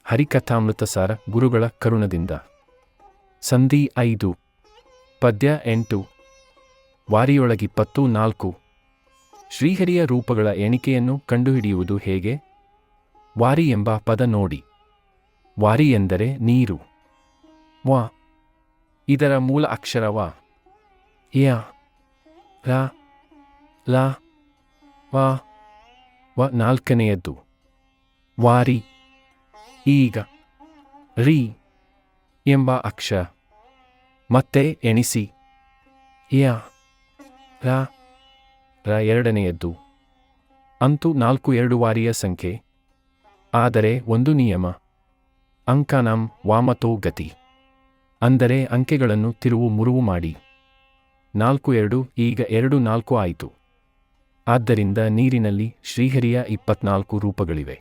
ಹರಿಕಥಾಮೃತಸಾರ ಗುರುಗಳ ಕರುಣದಿಂದ. ಸಂಧಿ 5 ಪದ್ಯ 8 ವಾರಿಯೊಳಗಿಪ್ಪತ್ತು 4 ಶ್ರೀಹರಿಯ ರೂಪಗಳ ಎಣಿಕೆಯನ್ನು ಕಂಡುಹಿಡಿಯುವುದು ಹೇಗೆ? ವಾರಿ ಎಂಬ ಪದ ನೋಡಿ. ವಾರಿ ಎಂದರೆ ನೀರು. ವ ಇದರ ಮೂಲ ಅಕ್ಷರ ವ. ಯ ರ ಲ ವ ವ ನಾಲ್ಕನೆಯದ್ದು ವಾರಿ. ಈಗ ರಿ ಎಂಬ ಅಕ್ಷರ. ಮತ್ತೆ ಎಣಿಸಿ. ಯ ರ ರ ಎರಡನೆಯದ್ದು. ಅಂತೂ 4 2 ವಾರಿಯ ಸಂಖ್ಯೆ. ಆದರೆ ಒಂದು ನಿಯಮ. ಅಂಕಾನಾಂ ವಾಮತೋ ಗತಿ. ಅಂದರೆ ಅಂಕೆಗಳನ್ನು ತಿರುವು ಮುರುವು ಮಾಡಿ. 4 2 ಈಗ 2 4 ಆಯಿತು. ಆದ್ದರಿಂದ ನೀರಿನಲ್ಲಿ ಶ್ರೀಹರಿಯ 24 ರೂಪಗಳಿವೆ.